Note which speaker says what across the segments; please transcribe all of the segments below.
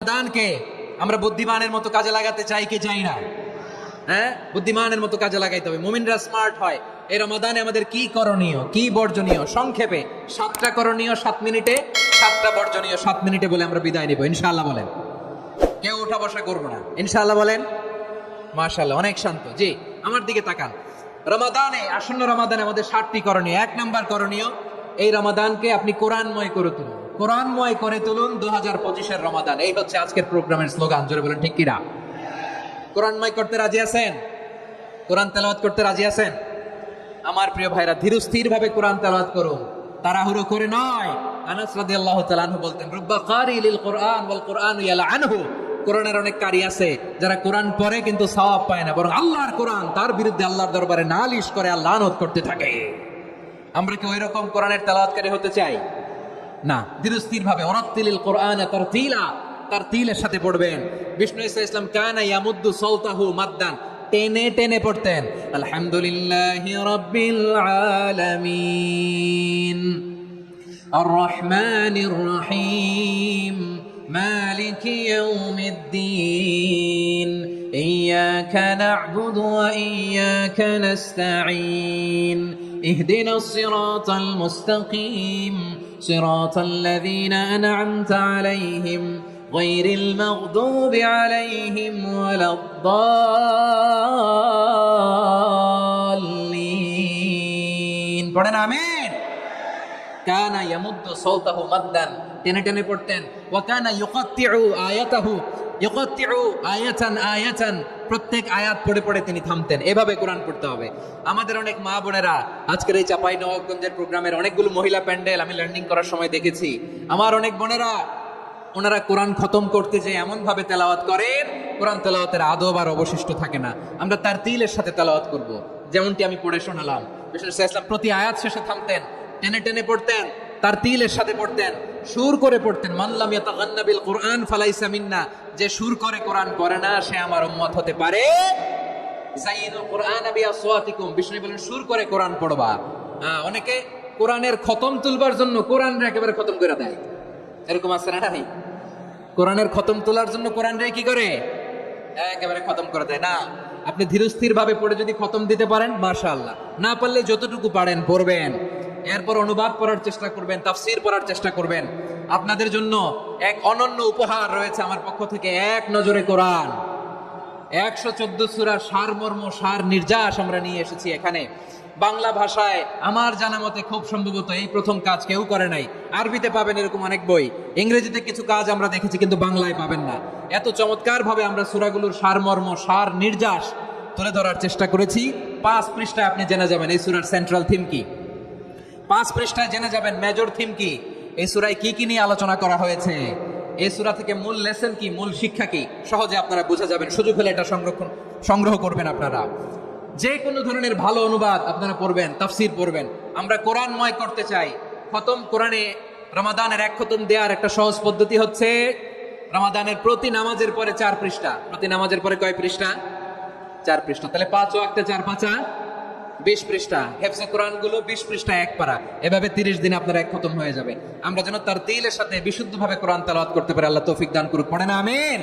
Speaker 1: রমাদানকে আমরা বুদ্ধিমানের মতো কাজে লাগাতে চাই কি চাই না? হ্যাঁ, বুদ্ধিমানের মতো কাজে লাগাইতে হবে। মুমিনরা স্মার্ট হয়। এই রমাদানে আমাদের কি করণীয়, কি বর্জনীয়, সংক্ষেপে 7টা করণীয় 7 মিনিটে, 7টা বর্জনীয় 7 মিনিটে বলে আমরা বিদায় নিব ইনশাআল্লাহ। বলেন, কেউ উঠা বসা করবো না ইনশাআল্লাহ। বলেন মাশাআল্লাহ, অনেক শান্ত। জি, আমার দিকে তাকান। রমাদানে, আসন্ন রমাদানে আমাদের 7টি করণীয়। 1 নাম্বার করণীয়, এই রমাদানকে আপনি কোরআনময় করে তুলুন। কোরআনময় করে তুলুন 2025-এর রমাদান। এই হচ্ছে আজকের প্রোগ্রামের স্লোগান। জোরে বলেন ঠিক কিনা? কোরআনময় করতে রাজি আছেন? কোরআন তেলাওয়াত করতে রাজি আছেন? আমার প্রিয় ভাইরা, ধীরস্থির ভাবে কোরআন তেলাওয়াত করুন, তাড়াহুড়ো করে নয়। আনাস রাদিয়াল্লাহু তাআলা আনহু বলতেন, রুব্বা কারি লিল কোরআন ওয়াল কোরআনু ইয়ালআনহু। কোরআনের অনেক কারি আছে যারা কোরআন পড়ে কিন্তু সওয়াব পায় না, বরং আল্লাহর কোরআন তার বিরুদ্ধে আল্লাহর দরবারে নালিশ করে আর লানত করতে থাকে। আমরা কি ওই রকম কোরআনের তেলাওয়াতকারী হতে চাই? না। ধীরস্থির ভাবে ওরাত্তিলিল কোরআন তারতিলা, তারতিলের সাথে পড়বেন। বিষ্ণু ঈসা ইসলাম কানা ইয়ামুদ্দু সাওতাহু মাদ্দান, টেনে টেনে পড়তেন। আলহামদুলিল্লাহি রাব্বিল আলামিন আর রহমানির রহিম মালিকি ইয়াউমিদ্দিন ইয়্যাকা না'বুদু ওয়া ইয়্যাকা নাস্তাঈন ইহদিনাস সিরাতাল মুস্তাকিম সিরাতাল লাযীনা আন'আমতা আলাইহিম গায়রিল মাগদুবি আলাইহিম ওয়ালাদ-দাল্লিন। পড়েন আমিন। কানা ইয়ামুদ্দু সাওতাহু মাদ্দান, টেনে টেনে পড়তেন। ওয়া কানা ইউকাত্তিউ আয়াতাহু, ইউকাত্তিউ আয়াতান আয়াতান, প্রত্যেক আয়াত পড়ে পড়ে তিনি থামতেন। এভাবে কোরআন পড়তে হবে। আমাদের অনেক মা বোনেরা আজকের এই চাঁপাইনবাবগঞ্জের প্রোগ্রামের অনেকগুলো মহিলা প্যান্ডেল আমি লার্নিং করার সময় দেখেছি। আমার অনেক বোনেরা, ওনারা কোরআন খতম করতে যে এমন ভাবে তেলাওয়াত করেন, কোরআন তেলাওয়াতের আদব আর অবশিষ্ট থাকে না। আমরা তারতিলের সাথে তেলাওয়াত করব, যেমনটি আমি পড়ে শোনালাম। বিষ্ণু ইসলাম প্রতি আয়াত শেষে থামতেন, টেনে টেনে পড়তেন, তারতিলের সাথে পড়তেন, সুর করে পড়তেন। মান লাম ইয়াতাগান্না বিল কোরআন ফালাইসা মিন্না, যে সুর করে কোরআন পড়ে না সে আমার উম্মত হতে পারে। যাইনুল কোরআন বিআসওয়াতিকুম, বিষ্ণু বলেন সুর করে কোরআন পড়বা। অনেকে কোরআনের খতম তুলবার জন্য কোরআনরে একেবারে খতম করে দেয়, এরকম আছে না? নাই, কোরআনের খতম তোলার জন্য কোরআনরে কি করে একেবারে খতম করে দেয় না। আপনি ধীরস্থির ভাবে পড়ে যদি খতম দিতে পারেন মাশাআল্লাহ, না পারলে যতটুকু পারেন পড়বেন। এরপর অনুবাদ পড়ার চেষ্টা করবেন, তাফসীর পড়ার চেষ্টা করবেন। আপনাদের জন্য এক অনন্য উপহার রয়েছে আমার পক্ষ থেকে, এক নজরে কোরআন। 114 সূরার সারমর্ম, সার নির্যাস আমরা নিয়ে এসেছি এখানে বাংলা ভাষায়। আমার জানা মতে খুব সম্ভবত এই প্রথম কাজ কেউ করে নাই। আরবিতে পাবেন এরকম অনেক বই, ইংরেজিতে কিছু কাজ আমরা দেখেছি, কিন্তু বাংলায় পাবেন না। এত চমৎকার ভাবে আমরা সূরাগুলোর সারমর্ম, সার নির্যাস তুলে ধরার চেষ্টা করেছি। 5 পৃষ্ঠায় আপনি জেনে যাবেন এই সূরার সেন্ট্রাল থিম কি। 5 পৃষ্ঠায় জেনে যাবেন মেজর থিম কি, এই সূরায় কি কি নিয়ে আলোচনা করা হয়েছে, এই সূরা থেকে মূল লেসন কি, মূল শিক্ষা কি, সহজে আপনারা বুঝে যাবেন। সুযোগ হলে এটা সংগ্রহ করবেন আপনারা। যে কোনো ধরনের ভালো অনুবাদ আপনারা পড়বেন, তাফসীর পড়বেন। আমরা কোরআনময় করতে চাই। খতম কোরআনে রমাদানের 1 খতম দেওয়ার একটা সহজ পদ্ধতি হচ্ছে, রমাদানের প্রতি নামাজের পরে 4 পৃষ্ঠা। প্রতি নামাজের পরে কয় পৃষ্ঠা? 4 পৃষ্ঠা। তাহলে 5 ওয়াক্তে 4 5 20 পৃষ্ঠা। হেফজে কোরআন গুলো 20 পৃষ্ঠা 1 পারা। এভাবে 30 দিনে আপনার 1 খতম হয়ে যাবে। আমরা যেন তারতিলের সাথে বিশুদ্ধভাবে কোরআন তেলাওয়াত করতে পারি, আল্লাহ তৌফিক দান করুক। পড়েন আমিন।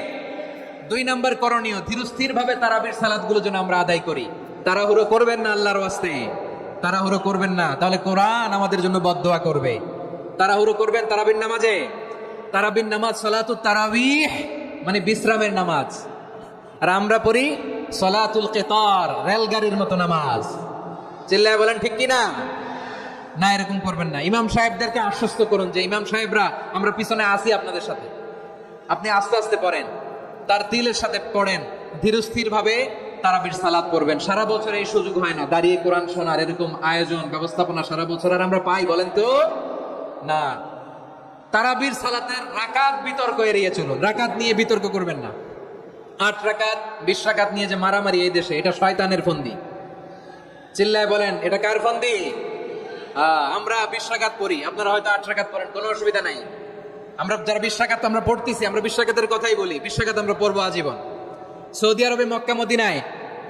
Speaker 1: 2 নাম্বার করণীয়, ধীরস্থির ভাবে তারাবির সালাতগুলো যেন আমরা আদায় করি। তাড়াহুড়ো করবেন না আল্লাহর ওয়াস্তে, তাড়াহুড়ো করবেন না, তাহলে কোরআন আমাদের জন্য বদদোয়া করবে। তাড়াহুড়ো করবেন তারাবির নামাজে। তারাবির নামাজ সালাতুত তারাবিহ, মানে বিশ্রামের নামাজ। আর আমরা পড়ি সালাতুল কিতার, রেলগাড়ির মতো নামাজ। চিল্লায় বলেন ঠিক কিনা? না, এরকম করবেন না। ইমাম সাহেবদেরকে আশ্বস্ত করুন যে ইমাম সাহেবরা আমরা পিছনে আসি আপনাদের সাথে, আপনি আস্তে আস্তে পড়েন, তারতিলের সাথে পড়েন, ধীরস্থির ভাবে তারাবির সালাত পড়বেন। সারা বছর এই সুযোগ হয় না দাঁড়িয়ে কোরআন শোনার, এরকম আয়োজন ব্যবস্থাপনা সারা বছর আর আমরা পাই বলেন তো না। তারাবির সালাতের রাকাত বিতর্ক এড়িয়ে চলুন, রাকাত নিয়ে বিতর্ক করবেন না। 8 রাকাত 20 রাকাত নিয়ে যে মারামারি এই দেশে, এটা শয়তানের ফন্দি। চিল্লায় বলেন এটা কার ফন্দি? আমরা 20 রাকাত পড়ি, আপনারা হয়তো 8 রাকাত পড়েন, কোনো অসুবিধা নাই। আমরা যারা 20 রাকাত আমরা পড়তেছি, আমরা 20 রাকাতের কথাই বলি। 20 রাকাত আমরা পড়বো আজীবন। সৌদি আরবে মক্কা মদিনায়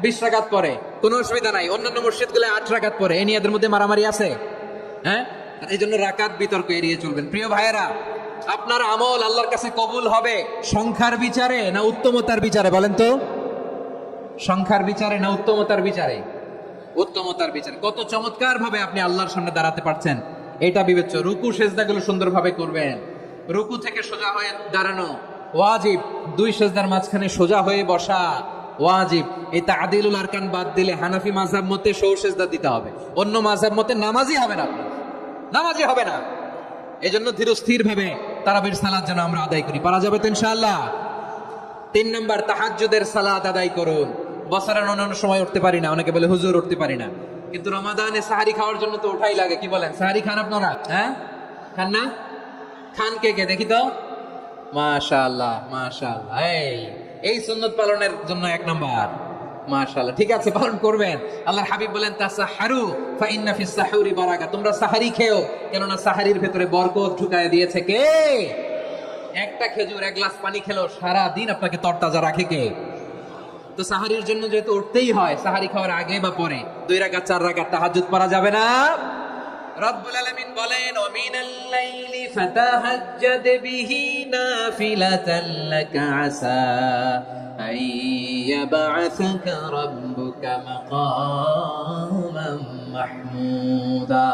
Speaker 1: 20 রাকাত পড়ে, কোনো অসুবিধা নাই। অন্যান্য মসজিদগুলো 8 রাকাত পড়ে। এই নিয়ে এদের মধ্যে মারামারি আছে? হ্যাঁ, এই জন্য রাকাত বিতর্ক এড়িয়ে চলবেন। প্রিয় ভাইয়েরা, আপনার আমল আল্লাহর কাছে কবুল হবে সংখ্যার বিচারে না উত্তমতার বিচারে? বলেন তো, সংখ্যার বিচারে না উত্তমতার বিচারে? উত্তমতার বিচারে। কত চমৎকার ভাবে আপনি আল্লাহর সামনে দাঁড়াতে পারছেন এটা বিবেচ্য। রুকু সেজদাগুলো সুন্দরভাবে করবেন। রুকু থেকে সোজা হয়ে দাঁড়ানো ওয়াজিব, দুই সেজদার মাঝখানে সোজা হয়ে বসা ওয়াজিব। এই তা'দিলুল আরকান বাদ দিলে হানাফি মাযহাব মতে সৌ সেজদা দিতে হবে, অন্য মাযহাব মতে নামাজই হবে না, আপনার নামাজই হবে না। এজন্য ধীরস্থির ভাবে তারাবির সালাত যেন আমরা আদায় করি। পারা যাবে তো ইনশাআল্লাহ? 3 নাম্বার, তাহাজ্জুদের সালাত আদায় করুন। বছরের অন্যান্য সময় উঠতে পারি না, অনেকে বলে হুজুর উঠতে পারি না, কিন্তু রমাদানে সাহারি খাওয়ার জন্য তো ওঠাই লাগে। কি বলেন, সাহারি খান আপনারা? হ্যাঁ, খান না? খান কে কে দেখি তো? মাশাআল্লাহ মাশাআল্লাহ। এই সুন্নত পালনের জন্য 1 নাম্বার। মাশাআল্লাহ, ঠিক আছে, পালন করবেন। আল্লাহর হাবিব বলেন তাসাহারু ফা ইন্না ফিস সাহুরি বারাকা, তোমরা সাহারি খেও, কেননা সাহারির ভেতরে বরকত ঢুকায় দিয়েছে কে? একটা খেজুর, 1 গ্লাস পানি খেলো সারা দিন আপনাকে তরতাজা রাখে কে? তো সাহারির জন্য যেহেতু উঠতেই হয়, সাহারি খাওয়ার আগে বা পরে 2 রাকাত 4 রাকাত তাহাজ্জুদ পড়া যাবে না? রব্বুল আলামিন বলেন ওয়া মিনাল লাইলি ফাতাহাজ্জাদ বিহি নাফিলাতান লাকা আসা আইয়াবআসাকা রাব্বুকা মাকামান মাহমুদা।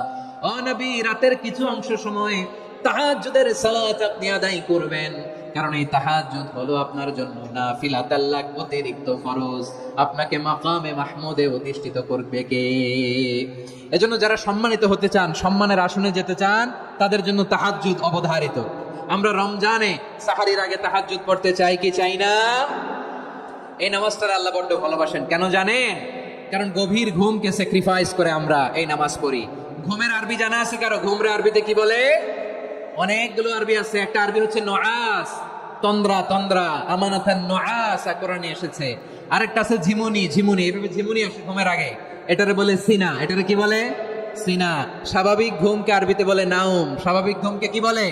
Speaker 1: ও নবী, রাতের কিছু অংশ সময় তাহাজ্জুদের সালাত আপনি আদায় করবেন, কারণ এই তাহাজ্জুদ হলো আপনার জন্য নাফিলাতাল লাক, অতিরিক্ত ফরজ। আপনাকে মাকামে মাহমুদে অধিষ্ঠিত করবে কে? এজন্য যারা সম্মানিত হতে চান, সম্মানের আসনে যেতে চান, তাদের জন্য তাহাজ্জুদ অবধারিত। আমরা রমজানে সাহারির আগে তাহাজ্জুদ পড়তে চাই কি চাই না? এই নামাজটা আল্লাহ বড্ড ভালোবাসেন। কেন জানেন? কারণ গভীর ঘুমকে স্যাক্রিফাইস করে আমরা এই নামাজ পড়ি। ঘুমের আরবি জানা আছে কারো? ঘুমরে আরবিতে কি বলে? অনেকগুলো আরবি আছে। একটা আরবি হচ্ছে নুআস, তন্দ্রা, তন্দ্রা, আমানাতান নুআস কোরআনে এসেছে। আরেকটা আছে ঝিমুনি, ঝিমুনি, এইভাবে ঝিমুনি আসে ঘুমের আগে, এটারে বলে সিনা। এটারে কি বলে? সিনা। স্বাভাবিক ঘুমকে আরবিতে বলে নাউম। স্বাভাবিক ঘুমকে কি বলে?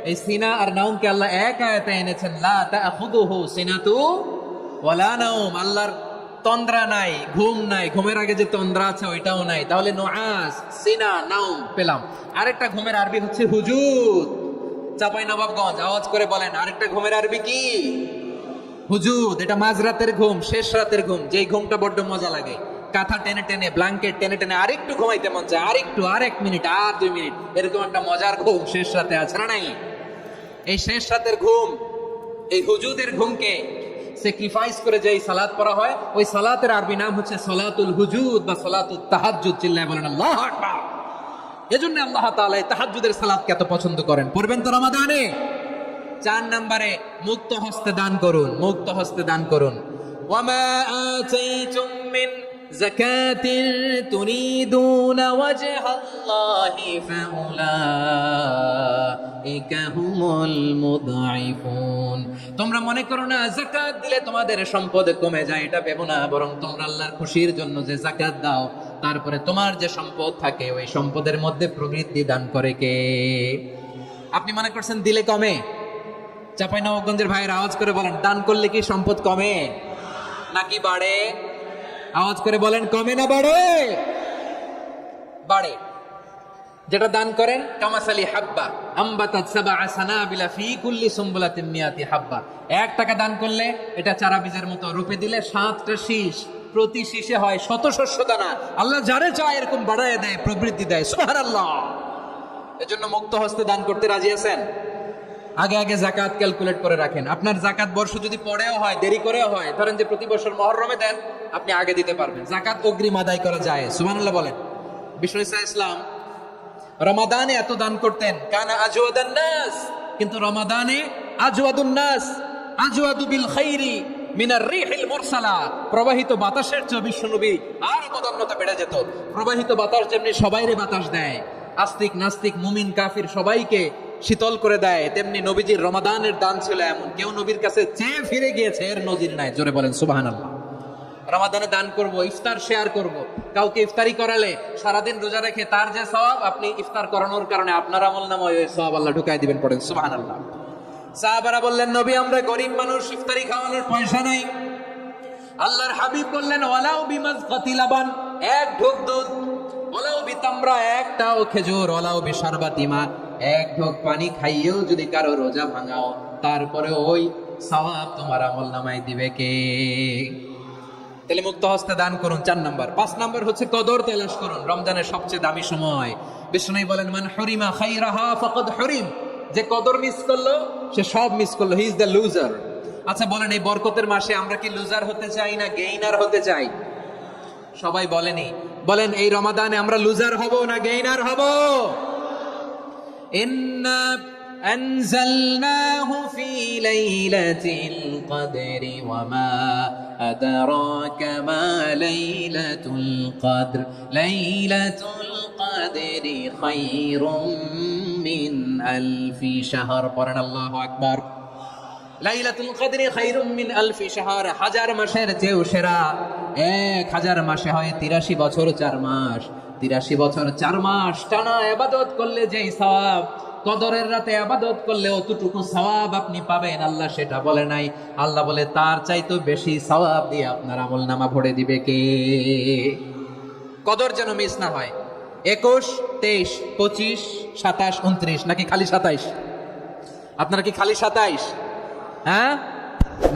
Speaker 1: এই সিনা আর নাউমকে আল্লাহ এক আয়াতে এনেছেন, লা তাখুযুহু সিনাতু ওয়ালা নাউম। আল্লাহর তন্দ্রা নাই, ঘুম নাই, ঘুমের আগে যে তন্দ্রা আছে ওইটাও নাই। তাহলে নুআস, সিনা, নাউম পেলাম। আরেকটা ঘুমের আরবি হচ্ছে হুজুদ। চাঁপাইনবাবগঞ্জ আওয়াজ করে বলেন, আরেকটা ঘুমের আরবি কি? হুজুদ। এটা মাঝরাতের ঘুম, শেষ রাতের ঘুম, যেই ঘুমটা বড্ড মজা লাগে। কাঁথা টেনে টেনে, ব্ল্যাঙ্কেট টেনে টেনে আরেকটু ঘুমাইতে মন চায়, আরেকটু, আর 1 মিনিট, আর 2 মিনিট, এরকম একটা মজার ঘুম শেষ রাতে আছে না নাই? এই শেষ রাতের ঘুম, এই হুজুদের ঘুমকে স্যাক্রিফাইস করে যেই সালাত পড়া হয়, ওই সালাতের আরবি নাম হচ্ছে সালাতুল হুজুদ বা সালাতুত তাহাজ্জুদ। চিল্লায় বলেন আল্লাহু আকবার। এজন্য আল্লাহ তাআলা এই তাহাজ্জুদের সালাতকে এত পছন্দ করেন। পড়বেন তো রমাদানে। 4 নম্বরে, মুক্ত হস্তে দান করুন। মুক্ত হস্তে দান করুন। ওয়ামা আতাইতুম মিন যাকাতিন তুরিদুনা ওয়াজহাল্লাহি ফাউলাইকা হুমুল মুদঈফুন। তোমরা মনে করো না যাকাত দিলে তোমাদের সম্পদ কমে যায়, এটা ভেবো না, বরং তোমরা আল্লাহর খুশির জন্য যে যাকাত দাও, তারপরে তোমার যে সম্পদ থাকে ওই সম্পদের মধ্যে প্রবৃদ্ধি দান করে কে? আপনি মনে করছেন দিলে কমে? চাঁপাইনবাবগঞ্জের ভাইয়ের আওয়াজ করে বলেন, দান করলে কি সম্পদ কমে নাকি বাড়ে? আওয়াজ করে বলেন, কমে না বাড়ে? বাড়ে। যেটা দান করেন, কামাসালি হাব্বা আম্বাতাত সাবআ সানাবিলা ফি কুল্লি সুমবুলাতিন মিয়াতি হাব্বা। 1 টাকা দান করলে এটা চারা বীজের মতো, রূপে দিলে 7টা শীষ, প্রতি শীষে হয় 100 শস্য দানা। আল্লাহ যারে চায় এরকম বাড়ায় দেয়, প্রবৃদ্ধি দেয়। সুবহানাল্লাহ। এজন্য মুক্ত হস্তে দান করতে রাজি আছেন? আগে আগে যাকাত ক্যালকুলেট করে রাখেন। আপনার যাকাত বর্ষ যদি পরেও হয়, দেরি করেও হয়, ধরেন যে প্রতি বছর মুহররমে দেন, আপনি আগে দিতে পারবেন। যাকাত অগ্রিম আদায় করা যায়। সুবহানাল্লাহ বলেন। বিষ্ণু ঈসা ইসলাম রমাদানে এত দান করতেন, কানা আজওয়াদান নাস, কিন্তু রমাদানে আজওয়াদুন নাস আজওয়াদু বিল খাইরি মিনার রিহিল মুরসালা। প্রবাহিত বাতাসের চেয়ে বিশ্বনবী আর মদন্যতা বেড়ে যেত। প্রবাহিত বাতাস যেমনি সবাইরে বাতাস দেয়, আস্তিক নাস্তিক মুমিন কাফির সবাইকে শীতল করে দেয়, তেমনি নবীজির রমাদানের দান ছিল এমন, কেউ নবীর কাছে চেয়ে ফিরে গিয়েছে এর নজির নাই। জোরে বলেন সুবহানাল্লাহ। রমাদানে দান করব, ইফতার শেয়ার করব। কাউকে ইফতারি করালে সারাদিন রোজা রেখে তার যে সওয়াব, আপনি ইফতার করানোর কারণে আপনার আমলনামায় ওই সওয়াব আল্লাহ ঢুকাই দিবেন। পড়েন সুবহানাল্লাহ। সাহাবারা বললেন, নবী আমরা গরিব মানুষ, ইফতারি খাওয়ানোর পয়সা নাই। আল্লাহর হাবিব বললেন, ওয়ালাউ বিমাজকাতি লাবান, 1 ঢোক দুধ, ওয়ালাউ বিতামরা, 1টাও খেজুর, ওয়ালাউ বিশারবাতি মা, এক ঢোক পানি খাইয়েও যদি কারো রোজা ভাঙাও, তারপরে ওই সওয়াব তোমার আমলনামায় দিবে কে? তাহলে মুক্ত হস্তে দান করুন, 4 নাম্বার। 5 নাম্বার হচ্ছে কদর তালাশ করুন। রমজানের সবচেয়ে দামি সময়। বিষ্ণু বলেন, মান হুরিমা খাইরাহা ফাকাদ হুরিম। যে কদর মিস করলো সে সব মিস করলো, হি ইজ দ্য লুজার। আচ্ছা বলেন, এই বরকতের মাসে আমরা কি লুজার হতে চাই না গেইনার হতে চাই? সবাই বলেনি, বলেন এই রমাদানে আমরা লুজার হব না গেইনার হব? ইন্না আনজালনাহু ফি লাইলাতিল কদরি ওয়া মা আদরাকা মা লাইলাতুল কদর লাইলাতুল কদরি খায়রুম মিন আলফি শাহর। পড়েন আল্লাহু আকবার। লাইলাতুল কদরি খায়রুম মিন আলফি শাহর, 1000 মাসের চেয়েও সেরা। 1000 মাসে হয় 83 বছর 4 মাস। 83 বছর 4 মাস টানা ইবাদত করলে যেই সওয়াব, কদরের রাতে ইবাদত করলে অতটুকু সওয়াব আপনি পাবেন, আল্লাহ সেটা বলে নাই। আল্লাহ বলে তার চাইতে বেশি সওয়াব দিয়ে আপনার আমলনামা ভরে দিবে কে? কদর যেন মিস না হয়। 21, 23, 25, 27, 29 নাকি খালি 27? আপনারা কি খালি 27? হ্যাঁ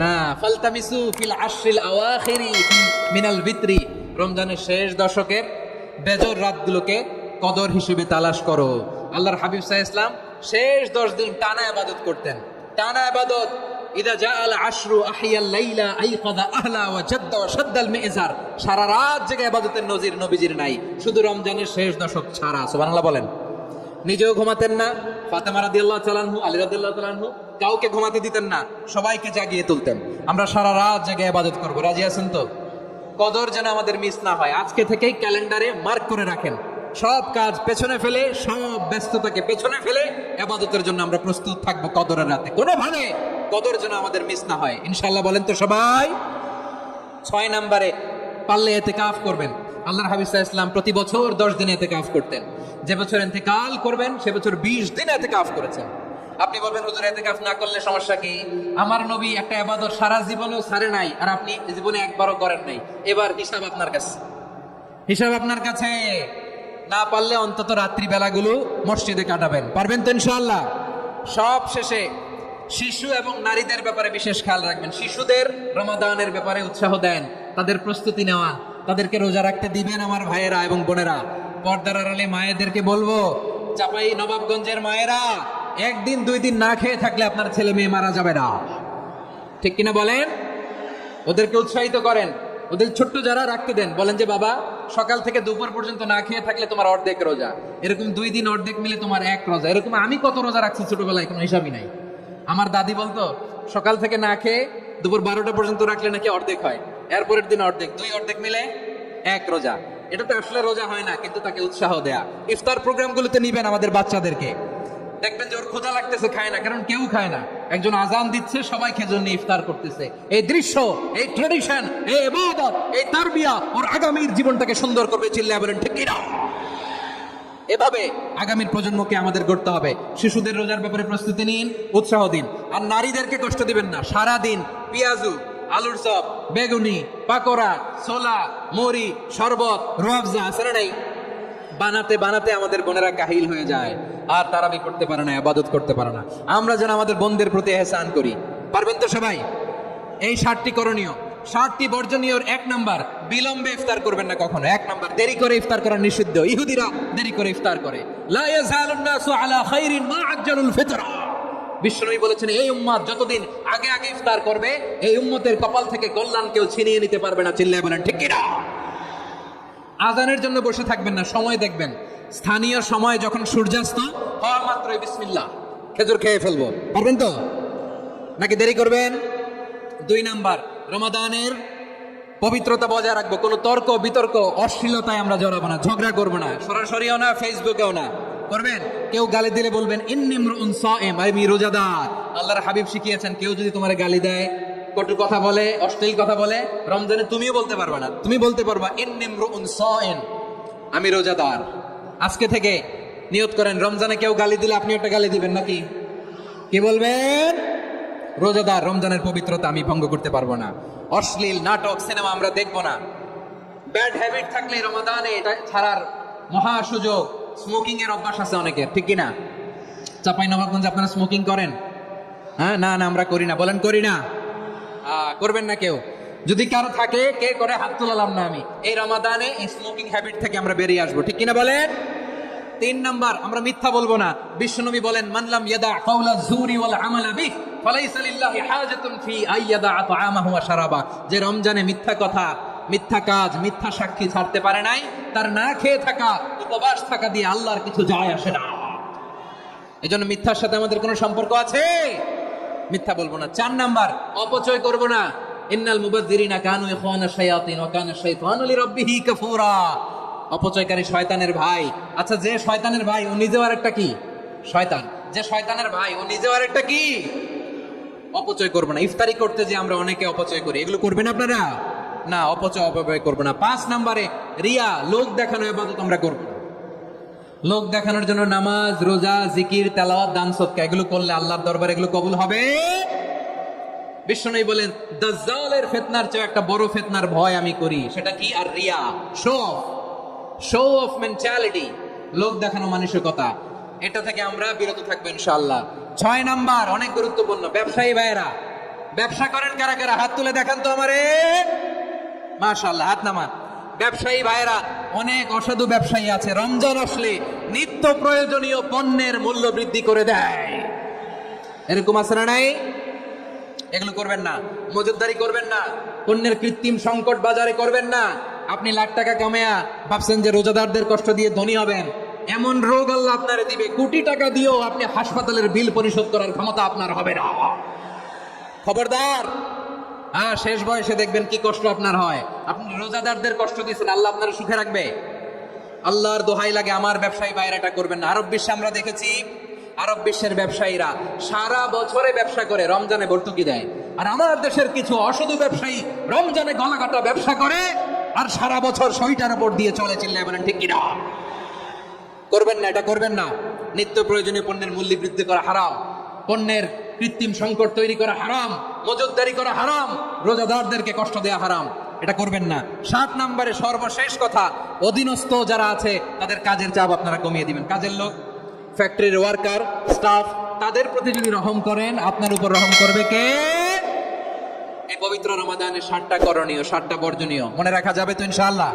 Speaker 1: না, ফালতামিসু ফিল আশরিল আওয়াখিরি মিনাল বিত্রি। রমজানের শেষ দশকের বেজর রাতগুলোকে কদর হিসেবে তালাশ করো। আল্লাহর হাবিব সাল্লাল্লাহু আলাইহি ওয়াসাল্লাম শেষ 10 দিন টানা ইবাদত করতেন, টানা ইবাদত। ইদা জাআল আশরু আহিয়াল লাইলা আইকাযা আহলা ওয়া জাদ্দা ওয়া শাদ্দাল মিজার। সারা রাত জেগে ইবাদতের নজির নবীজির নাই, শুধু রমজানের শেষ দশক ছাড়া। সুবহানাল্লাহ বলেন। নিজেও ঘুমাতেন না, ফাতেমা রাদিয়াল্লাহু তাআলা আনহু, আলী রাদিয়াল্লাহু তাআলা আনহু কাউকে ঘুমাতে দিতেন না, সবাইকে জাগিয়ে তুলতেন। আমরা সারা রাত জেগে ইবাদত করব, রাজি আছেন তো? কদর যেন আমাদের মিস না হয়। আজকে থেকেই ক্যালেন্ডারে মার্ক করে রাখেন, সব কাজ পেছনে ফেলে, সব ব্যস্ততাকে পেছনে ফেলে ইবাদতের জন্য আমরা প্রস্তুত থাকবো কদরের রাতে। কোনোভাবে কদর যেন আমাদের মিস না হয়, ইনশাআল্লাহ। বলেন তো সবাই। 6 নম্বরে পারলে ইতিকাফ করবেন। আল্লাহর হাবিব সাল্লাল্লাহু আলাইহি ওয়াসাল্লাম প্রতি বছর 10 দিন ইতিকাফ করতেন। যে বছর ইন্তেকাল করবেন সে বছর 20 দিন ইতিকাফ করেছেন। আপনি বলবেন, হুজুর ইতিকাফ না করলে সমস্যা কি? আমার নবী একটা ইবাদত সারা জীবনেও ছাড়ে নাই, আর আপনি জীবনে একবারও করেন নাই। এবার হিসাব আপনার কাছে, হিসাব আপনার কাছে। না পারলে অন্তত রাত্রি বেলাগুলো মসজিদে কাটাবেন, পারবেন তো ইনশাআল্লাহ? সব শেষে শিশু এবং নারীদের ব্যাপারে বিশেষ খেয়াল রাখবেন। শিশুদের রমাদানের ব্যাপারে উৎসাহ দেন, তাদের প্রস্তুতি নেওয়া, তাদেরকে রোজা রাখতে দিবেন। আমার ভাইয়েরা এবং বোনেরা, পর্দার আড়ালে মায়েদেরকে বলবো, চাপাই নবাবগঞ্জের মায়েরা, 1 দিন 2 দিন না খেয়ে থাকলে আপনার ছেলে মেয়ে মারা যাবে না, ঠিক কিনা বলেন? ওদেরকে উৎসাহিত করেন, ওদের ছোট্ট যারা রাখতে দেন, বলেন যে বাবা সকাল থেকে দুপুর পর্যন্ত না খেয়ে থাকলে তোমার অর্ধেক রোজা, এরকম 2 দিন অর্ধেক মিলে তোমার 1 রোজা। এরকম আমি কত রোজা রাখছি ছোটবেলায়, কোনো হিসাবই নাই। আমার দাদি বলতো সকাল থেকে না খেয়ে দুপুর 12টা পর্যন্ত রাখলে নাকি অর্ধেক হয়, এরপরের দিন অর্ধেক, 2 অর্ধেক মিলে 1 রোজা। এটা তো আসলে রোজা হয় না, কিন্তু তাকে উৎসাহ দেয়া। ইফতার প্রোগ্রামগুলোতে নিবেন আমাদের বাচ্চাদেরকে, দেখবেন যে ওর ক্ষুধা লাগতেছে, খায় না, কারণ কেউ খায় না। একজন আজান দিচ্ছে, সবাই খেজুর নিয়ে ইফতার করতেছে। এই দৃশ্য, এই ট্রেডিশন, এই ইবাদত, এই তারবিয়া ওর আগামীর জীবনটাকে সুন্দর করবে। চিল্লায় বলেন ঠিক কিনা? এভাবে আগামীর প্রজন্মকে আমাদের গড়তে হবে। শিশুদের রোজার ব্যাপারে প্রস্তুতি নিন, উৎসাহ দিন। আর নারীদেরকে কষ্ট দিবেন না। সারা দিন পেঁয়াজু, আলুর চপ, বেগুনি, পাকোড়া, ছোলা, মুড়ি, শরবত, রুয়াবজা আছে না নাই, বানাতে বানাতে আমাদের বোনেরা কাহিল হয়ে যায়, আর তারাবি করতে পারে না, ইবাদত করতে পারে না। আমরা যেন আমাদের বোনদের প্রতি ইহসান করি, পারবেন তো সবাই? এই 7টি করণীয়, 7টি বর্জনীয়। 1 নাম্বার, বিলম্বে ইফতার করবেন না কখনো। 1 নাম্বার, দেরি করে ইফতার করা নিষিদ্ধ। ইহুদিরা দেরি করে ইফতার করে। লা ইয়াজালুন নাসু আলা খাইরিন মা আজ্জালুল ফিতরা। বিশ্বনবী বলেছেন, এই উম্মত যতদিন আগে আগে ইফতার করবে, এই উম্মতের কপাল থেকে কল্যাণ কেউ ছিনিয়ে নিতে পারবে না। চিল্লায় বলেন ঠিক কিনা? আজানের জন্য বসে থাকবেন না, সময় দেখবেন। স্থানীয় সময় যখন সূর্যাস্ত হওয়া মাত্রই বিসমিল্লাহ, খেজুর খেয়ে ফেলবো, পারবেন তো নাকি দেরি করবেন? 2 নাম্বার, রমাদানের পবিত্রতা বজায় রাখবো। কোনো তর্ক বিতর্ক অশ্লীলতায় আমরা জড়াবো না, ঝগড়া করবো না, সরাসরিও না, ফেসবুকেও না। করবেন, কেউ গালি দিলে বলবেন ইন্নী ইমরুউন সাইম, আমি রোজাদার। আল্লাহর হাবিব শিখিয়েছেন, কেউ যদি তোমার গালি দেয়, কটু কথা বলে, অশ্লীল কথা বলে, রমজানে তুমিও বলতে পারবে না। তুমি বলতে পারবা ইন্নী ইমরুউন সাইম, আমি রোজাদার। আজকে থেকে নিয়ত করেন, রমজানে কেউ গালি দিলে আপনি একটা গালি দিবেন নাকি? কি বলবেন? রোজাদার, রমজানের পবিত্রতা আমি ভঙ্গ করতে পারবো না। অশ্লীল নাটক, সিনেমা আমরা দেখবো না। ব্যাড হ্যাবিট থাকলে রমাদানে এটা ছাড়ার মহা সুযোগ। স্মোকিং এর অভ্যাস আছে অনেকের, ঠিক কিনা? চাঁপাইনবাবগঞ্জে আপনারা স্মোকিং করেন? হ্যাঁ, না না আমরা করি না। বলেন করি না? করবেন না কেউ? যদি কারো থাকে, কে করে হাত তুলালাম না আমি। এই রমাদানে এই স্মোকিং হ্যাবিট থেকে আমরা বেরিয়ে আসবো, ঠিক কিনা বলেন? 3 নাম্বার, আমরা মিথ্যা বলবো না। বিশ্বনবী বলেন, মানলাম ইয়াদা কাওলা যুরি ওয়াল আমালা বিহ ফালাইসা লিল্লাহি হাজাতুন ফি আইয়াদা তাআমাহু ওয়া শারাবা। যে রমজানে মিথ্যা কথা, মিথ্যা কাজ, মিথ্যা সাক্ষী ছাড়তে পারে নাই, তার না খেয়ে থাকা, উপবাস থাকা দিয়ে আল্লাহর কিছু যায় আসে না। এজন্য মিথ্যার সাথে আমাদের কোনো সম্পর্ক আছে? মিথ্যা বলবো না। 4 নাম্বার, অপচয় করব না। ইন্নাল মুবাযযিরিনা কানু ইখওয়ানা শায়াতিন ওয়া কানা শাইতানু লিরাব্বিহি কাফুরা। অপচয়কারী শয়তানের ভাই। আচ্ছা, যে শয়তানের ভাই ও নিজেও আরেকটা কি? শয়তান। যে শয়তানের ভাই ও নিজেও আরেকটা কি? অপচয় করব না। ইফতারি করতে যে আমরা অনেকে অপচয় করি, এগুলো করবেন আপনারা? না, অপচয় করব না। 5 নাম্বারে, রিয়া, লোক দেখানো ইবাদত আমরা করব না। লোক দেখানোর জন্য নামাজ, রোজা, জিকির, তেলাওয়াত, দান, সদকা এগুলো করলে আল্লাহর দরবারে এগুলো কবুল হবে? বিশ্বনবী বলেন, দাজ্জালের ফিতনার চেয়ে একটা বড় ফিতনার ভয় আমি করি, সেটা কি? আর রিয়া, শো অফ মেন্টালিটি, লোক দেখানো মানসিকতা। এটা থেকে আমরা বিরত থাকবো ইনশাআল্লাহ। 6 নাম্বার, অনেক গুরুত্বপূর্ণ। ব্যবসায়ী ভাইয়েরা, ব্যবসা করেন কারা কারা? হাত তুলে দেখান তো আমারে। মাশাআল্লাহ, হাত নামান। ব্যবসায়ী ভাইয়েরা, অনেক অসাধু ব্যবসায়ী আছে, রমজান আসলে নিত্য প্রয়োজনীয় পণ্যের মূল্য বৃদ্ধি করে দেয়। এরকম আছে না নাই? এগুলো করবেন না। মজুতদারি করবেন না। পণ্যের কৃত্রিম সংকট বাজারে করবেন না। আপনি লাখ টাকা কামায়া ভাবছেন যে রোজাদারদের কষ্ট দিয়ে ধনী হবেন। এমন রোগ আল্লাহ আপনারে দিবে, কোটি টাকা দিয়েও আপনি হাসপাতালের বিল পরিশোধ করার ক্ষমতা আপনার হবে না। খবরদার। শেষ বয়সে দেখবেন কি কষ্ট আপনার হয়। আপনি রোজাদারদের কষ্ট দিয়েছেন, আল্লাহ আপনার সুখে রাখবে? আল্লাহর দোহাই লাগে, আমার ব্যবসায়ী বাইরে এটা করবেন না। আরব বিশ্বে আমরা দেখেছি, আরব বিশ্বের ব্যবসায়ীরা সারা বছরে ব্যবসা করে, রমজানে ভর্তুকি দেয়। আর আমার দেশের কিছু অসাধু ব্যবসায়ী রমজানে গলাকাটা ব্যবসা করে আর সারা বছর শরীরটার উপর দিয়ে চলে। চিল্লায় বলেন ঠিক কিনা? করবেন না, এটা করবেন না। নিত্য প্রয়োজনীয় পণ্যের মূল্য বৃদ্ধি করা হারাম, পণ্যের কৃত্রিম সংকট তৈরি করা হারাম, মজুতদারি করা হারাম, রোজাদারদেরকে কষ্ট দেওয়া হারাম, এটা করবেন না। 7 নম্বরে সর্বশেষ কথা, অধীনস্থ যারা আছে তাদের কাজের চাপ আপনারা কমিয়ে দিবেন। কাজের লোক, ফ্যাক্টরির ওয়ার্কার, স্টাফ, তাদের প্রতি যদি রহম করেন, আপনার উপর রহম করবে কে? এই পবিত্র রমাদানে 7টা করণীয়, 7টা বর্জনীয় মনে রাখা যাবে তো ইনশাআল্লাহ?